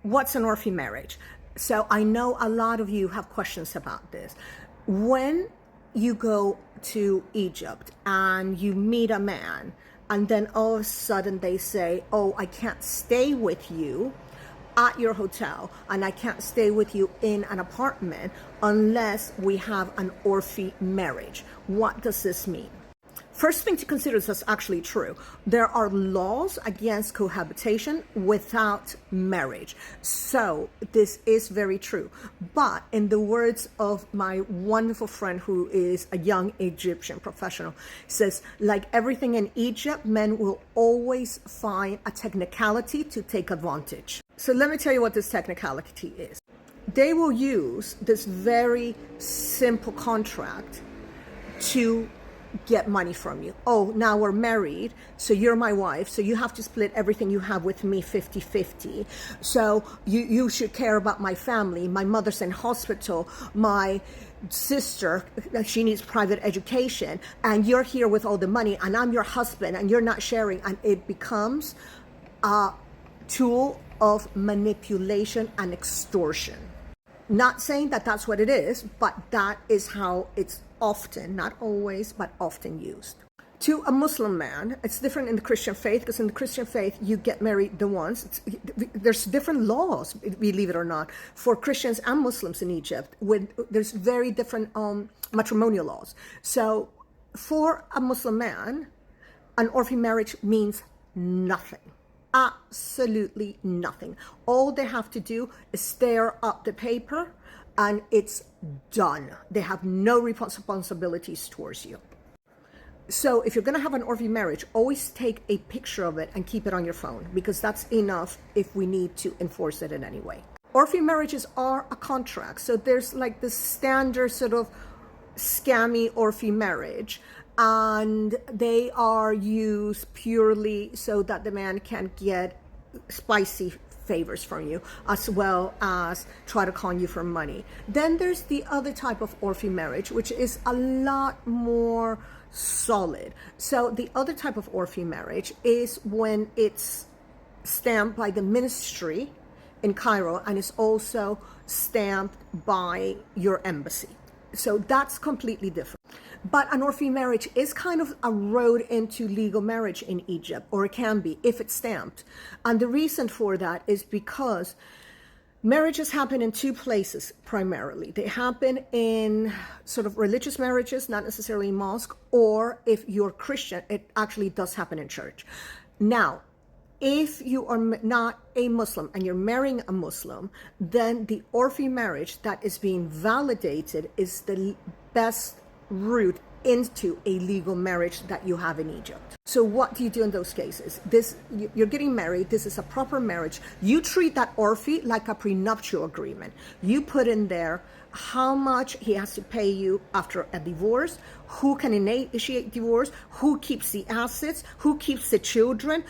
What's an ORFI marriage? So I know a lot of you have questions about this. When you go to Egypt and you meet a man, and then all of a sudden they say, oh, I can't stay with you at your hotel, and I can't stay with you in an apartment unless we have an ORFI marriage. What does this mean? First thing to consider is that's actually true. There are laws against cohabitation without marriage. So this is very true. But in the words of my wonderful friend who is a young Egyptian professional, says, like everything in Egypt, men will always find a technicality to take advantage. So let me tell you what this technicality is. They will use this very simple contract to get money from you. Oh, now we're married, so you're my wife, so you have to split everything you have with me 50-50. So you should care about my family. My mother's in hospital. My sister, she needs private education, and you're here with all the money, and I'm your husband, and you're not sharing, and it becomes a tool of manipulation and extortion. Not saying that that's what it is, but that is how it's often, not always, but often used. To a Muslim man, it's different in the Christian faith, because in the Christian faith, you get married the once. There's different laws, believe it or not, for Christians and Muslims in Egypt. There's very different matrimonial laws. So for a Muslim man, an ORFI marriage means nothing. Absolutely nothing. All they have to do is stare up the paper and it's done. They have no responsibilities towards you. So if you're going to have an ORFI marriage, always take a picture of it and keep it on your phone, because that's enough if we need to enforce it in any way. ORFI marriages are a contract. So there's like the standard sort of scammy ORFI marriage, and they are used purely so that the man can get spicy favors from you, as well as try to con you for money. Then there's the other type of ORFI marriage, which is a lot more solid. So the other type of ORFI marriage is when it's stamped by the ministry in Cairo and is also stamped by your embassy. So that's completely different. But an ORFI marriage is kind of a road into legal marriage in Egypt, or it can be if it's stamped. And the reason for that is because marriages happen in two places primarily. They happen in sort of religious marriages, not necessarily in mosque, or if you're Christian, it actually does happen in church. Now, if you are not a Muslim and you're marrying a Muslim, then the ORFI marriage that is being validated is the best route into a legal marriage that you have in Egypt. So what do you do in those cases? You're getting married. This is a proper marriage. You treat that ORFI like a prenuptial agreement. You put in there how much he has to pay you after a divorce, who can initiate divorce, who keeps the assets, who keeps the children,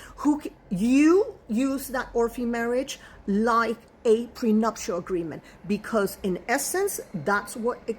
you use that ORFI marriage like a prenuptial agreement, because in essence, that's what it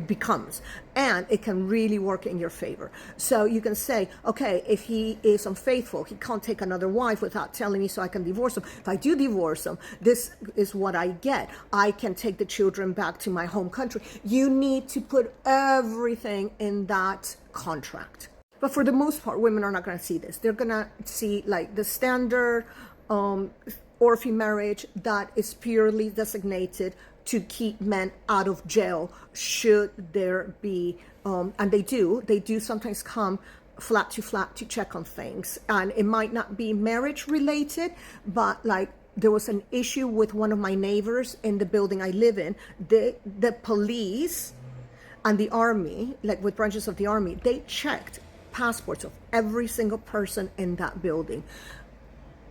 becomes, and it can really work in your favor. So you can say, okay, if he is unfaithful, he can't take another wife without telling me, so I can divorce him. If I do divorce him, this is what I get. I can take the children back to my home country. You need to put everything in that contract. But for the most part, women are not going to see this. They're going to see like the standard ORFI marriage that is purely designated to keep men out of jail should there be, and they do sometimes come flat to check on things. And it might not be marriage related, but like there was an issue with one of my neighbors in the building I live in. The police and the army, like with branches of the army, they checked passports of every single person in that building.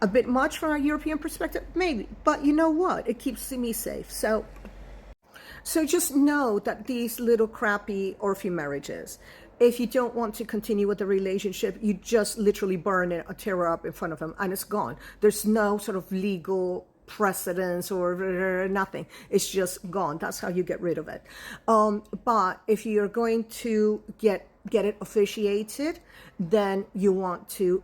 A bit much from a European perspective, maybe, but you know what? It keeps me safe. So just know that these little crappy ORFI marriages, if you don't want to continue with the relationship, you just literally burn it or tear it up in front of them and it's gone. There's no sort of legal precedence or nothing. It's just gone. That's how you get rid of it. But if you're going to get it officiated, then you want to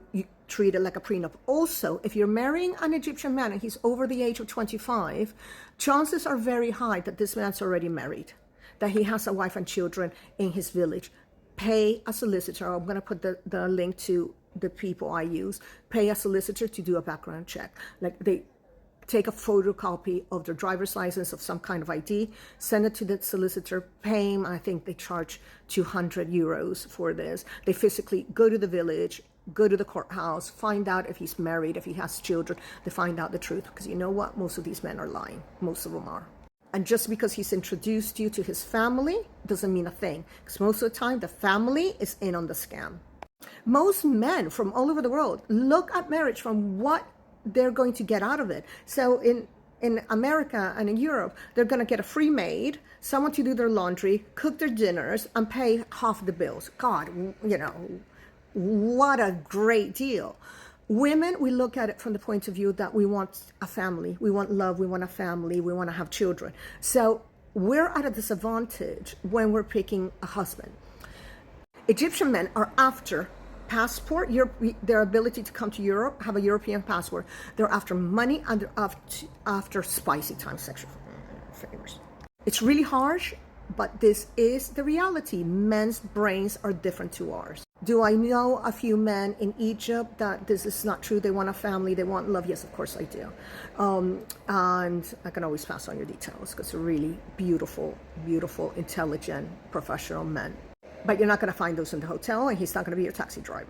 treated like a prenup. Also, if you're marrying an Egyptian man and he's over the age of 25, chances are very high that this man's already married, that he has a wife and children in his village. Pay a solicitor. I'm going to put the link to the people I use. Pay a solicitor to do a background check. Like, they take a photocopy of their driver's license, of some kind of ID, send it to the solicitor, pay him. I think they charge 200 euros for this. They physically go to the village, go to the courthouse, find out if he's married, if he has children. They find out the truth, because you know what? Most of these men are lying. Most of them are. And just because he's introduced you to his family doesn't mean a thing, because most of the time the family is in on the scam. Most men from all over the world look at marriage from what they're going to get out of it. So in America and in Europe, they're going to get a free maid, someone to do their laundry, cook their dinners, and pay half the bills. God, you know, what a great deal. Women, we look at it from the point of view that we want a family, we want love, we want a family, we want to have children. So we're at a disadvantage when we're picking a husband. Egyptian men are after passport, their ability to come to Europe, have a European passport. They're after money, and they're after spicy time sexual favors. It's really harsh, but this is the reality. Men's brains are different to ours. Do I know a few men in Egypt that this is not true? They want a family, they want love. Yes, of course I do. And I can always pass on your details, because they're really beautiful, beautiful, intelligent, professional men. But you're not going to find those in the hotel, and he's not going to be your taxi driver.